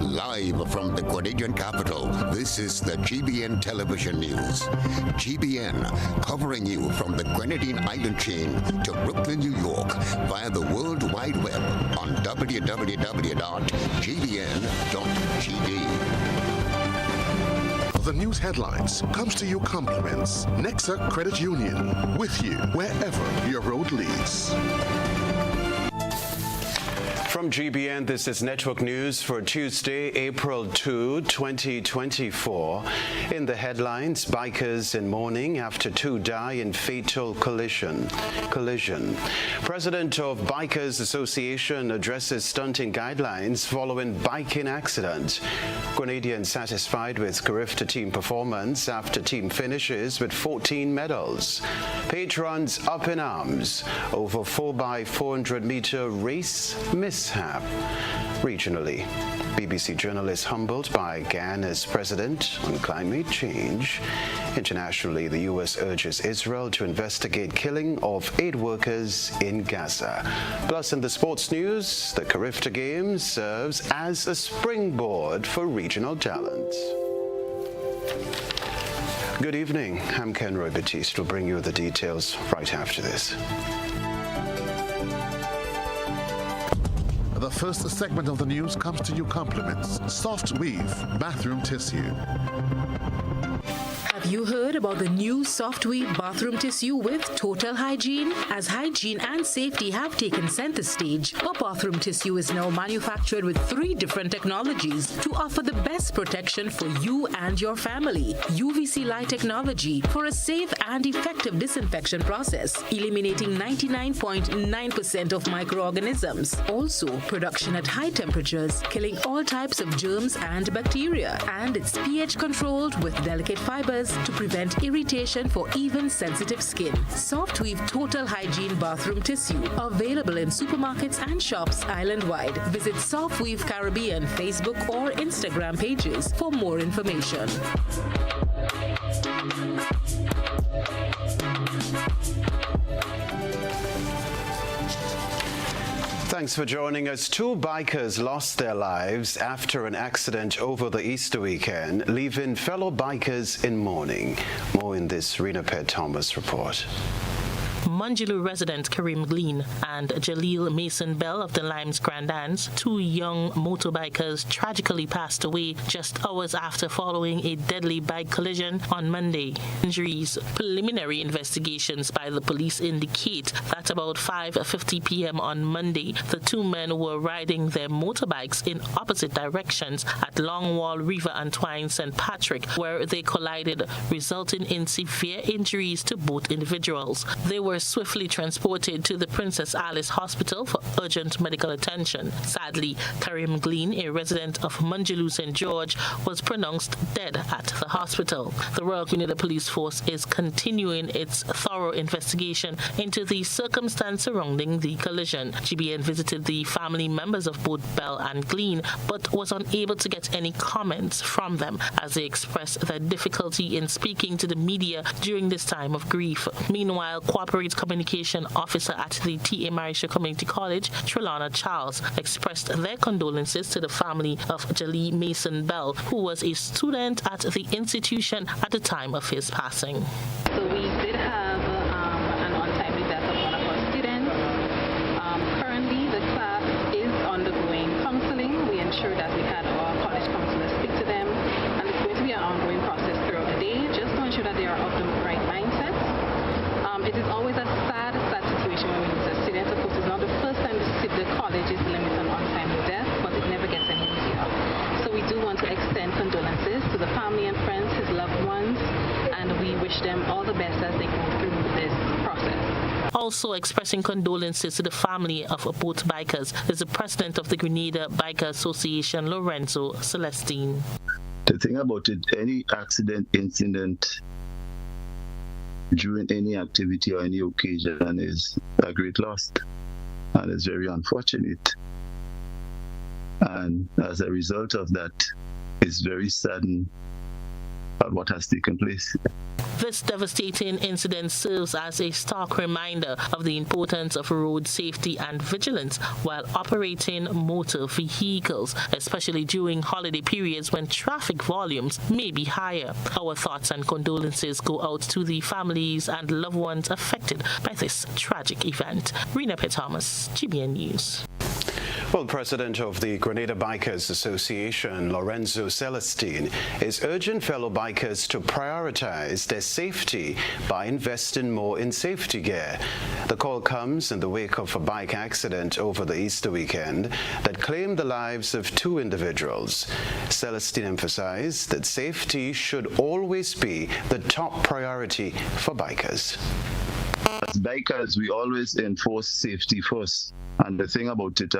Live from the Grenadian capital, this is the GBN television news. GBN, covering you from the Grenadine Island chain to Brooklyn, New York, via the World Wide Web on www.gbn.tv. The news headlines comes to you compliments Nexa Credit Union, with you wherever your road leads. From GBN, this is Network News for Tuesday, April 2, 2024. In the headlines, bikers in mourning after two die in fatal collision. President of Bikers Association addresses stunting guidelines following biking accident. Grenadians satisfied with Carifta team performance after team finishes with 14 medals. Patrons up in arms over 4x400 meter race mishap. Regionally, BBC journalists humbled by Ghana's president on climate change. Internationally, the U.S. urges Israel to investigate killing of aid workers in Gaza. Plus, in the sports news, the Carifta Games serves as a springboard for regional talent. Good evening. I'm Kenroy. Baptiste will bring you the details right after this. The first segment of the news comes to you compliments Soft Weave Bathroom Tissue. Have you heard about the new Soft Weave bathroom tissue with total hygiene? As hygiene and safety have taken center stage, our bathroom tissue is now manufactured with 3 different technologies to offer the best protection for you and your family. UVC light technology for a safe and effective disinfection process, eliminating 99.9% of microorganisms. Also, production at high temperatures, killing all types of germs and bacteria. And it's pH controlled with delicate fibers to prevent irritation for even sensitive skin. Soft Weave Total Hygiene Bathroom Tissue, available in supermarkets and shops island-wide. Visit Soft Weave Caribbean Facebook or Instagram pages for more information. Thanks for joining us. 2 bikers lost their lives after an accident over the Easter weekend, leaving fellow bikers in mourning. More in this Rena Pet Thomas report. Manjulu resident Karim Gleen and Jaleel Mason Bell of the Limes Grandans, 2 young motorbikers, tragically passed away just hours after following a deadly bike collision on Monday. Injuries. Preliminary investigations by the police indicate that about 5:50 p.m. on Monday, the 2 men were riding their motorbikes in opposite directions at Longwall River and Twine St. Patrick, where they collided, resulting in severe injuries to both individuals. They were swiftly transported to the Princess Alice Hospital for urgent medical attention. Sadly, Karim Gleen, a resident of Manjulu St. George, was pronounced dead at the hospital. The Royal Grenada Police Force is continuing its thorough investigation into the circumstance surrounding the collision. GBN visited the family members of both Bell and Gleen, but was unable to get any comments from them as they expressed their difficulty in speaking to the media during this time of grief. Meanwhile, Corporate Communication Officer at the T.A. Marisha Community College, Trelana Charles, expressed their condolences to the family of Jaleel Mason Bell, who was a student at the institution at the time of his passing. So we did have an untimely death of one of our students. Currently, the class is undergoing counseling. We ensured that we had our college counselors speak to them, and it's going to be an ongoing process throughout the day, just to ensure that they are of the right mindset. It is always a sad situation when we lose a student. Of course, it's not the first time the college is dealing with an untimely death, but it never gets any easier. So we do want to extend condolences to the family and wish them all the best as they go through this process. Also expressing condolences to the family of both bikers is the president of the Grenada Biker Association, Lorenzo Celestine. The thing about it, any accident, incident during any activity or any occasion is a great loss, and it's very unfortunate. And as a result of that, it's very saddened at what has taken place. This devastating incident serves as a stark reminder of the importance of road safety and vigilance while operating motor vehicles, especially during holiday periods when traffic volumes may be higher. Our thoughts and condolences go out to the families and loved ones affected by this tragic event. Rena P. Thomas, GBN News. Well, President of the Grenada Bikers Association, Lorenzo Celestine, is urging fellow bikers to prioritize their safety by investing more in safety gear. The call comes in the wake of a bike accident over the Easter weekend that claimed the lives of 2 individuals. Celestine emphasized that safety should always be the top priority for bikers. As bikers, we always enforce safety first. And the thing about it,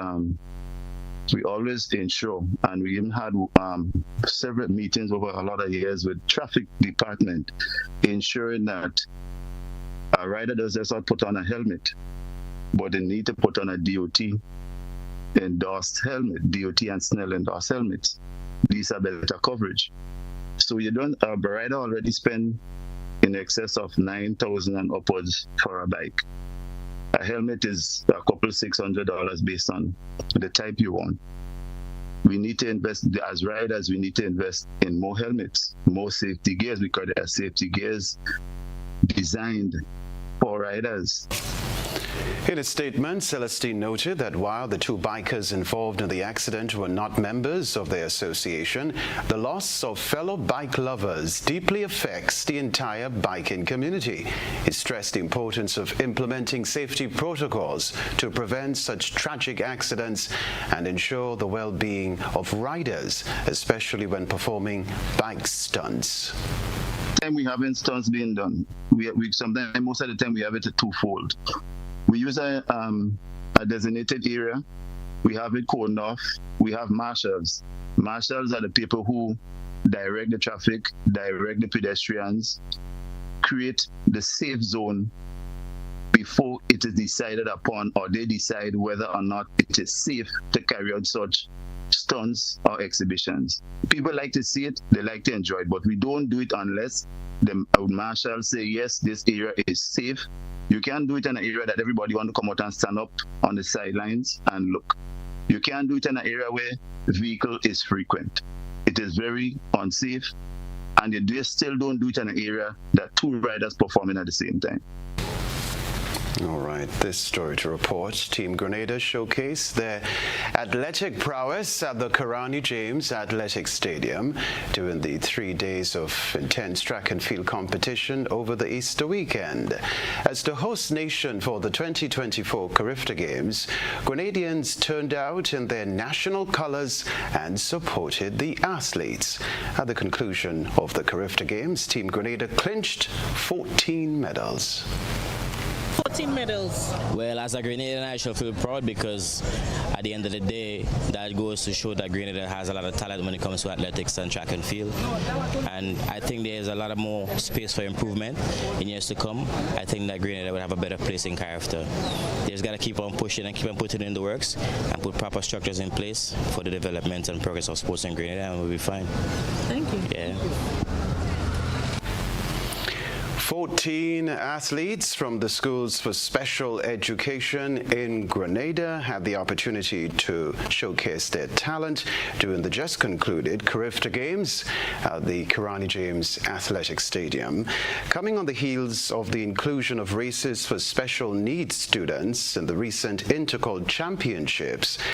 we always ensure, and we even had several meetings over a lot of years with traffic department, ensuring that a rider does not put on a helmet, but they need to put on a DOT endorsed helmet, DOT and Snell endorsed helmets. These are better coverage. So you don't, a rider already spend in excess of $9,000 and upwards for a bike. A helmet is a couple $600 based on the type you want. We need to invest, as riders, we need to invest in more helmets, more safety gears, because there are safety gears designed for riders. In a statement, Celestine noted that while the 2 bikers involved in the accident were not members of the association, the loss of fellow bike lovers deeply affects the entire biking community. He stressed the importance of implementing safety protocols to prevent such tragic accidents and ensure the well-being of riders, especially when performing bike stunts. We haven't stunts being done. We sometimes, most of the time, we have it twofold. We use a designated area. We have it cordoned off. We have marshals. Marshals are the people who direct the traffic, direct the pedestrians, create the safe zone before it is decided upon, or they decide whether or not it is safe to carry out such stunts or exhibitions. People like to see it, they like to enjoy it, but we don't do it unless the marshals say, yes, this area is safe. You can't do it in an area that everybody want to come out and stand up on the sidelines and look. You can't do it in an area where the vehicle is frequent. It is very unsafe, and you still don't do it in an area that 2 riders performing at the same time. All right, this story to report. Team Grenada showcased their athletic prowess at the Karani James Athletic Stadium during the 3 days of intense track and field competition over the Easter weekend. As the host nation for the 2024 Carifta Games, Grenadians turned out in their national colors and supported the athletes. At the conclusion of the Carifta Games, Team Grenada clinched 14 medals. 14 medals. Well, as a Grenadian, I shall feel proud because at the end of the day, that goes to show that Grenada has a lot of talent when it comes to athletics and track and field. And I think there's a lot of more space for improvement in years to come. I think that Grenada will have a better place in Carifta. They just got to keep on pushing and keep on putting in the works and put proper structures in place for the development and progress of sports in Grenada, and we'll be fine. Thank you. Yeah. 14 athletes from the Schools for Special Education in Grenada had the opportunity to showcase their talent during the just concluded Carifta Games at the Karani James Athletic Stadium. Coming on the heels of the inclusion of races for special needs students in the recent Intercol Championships,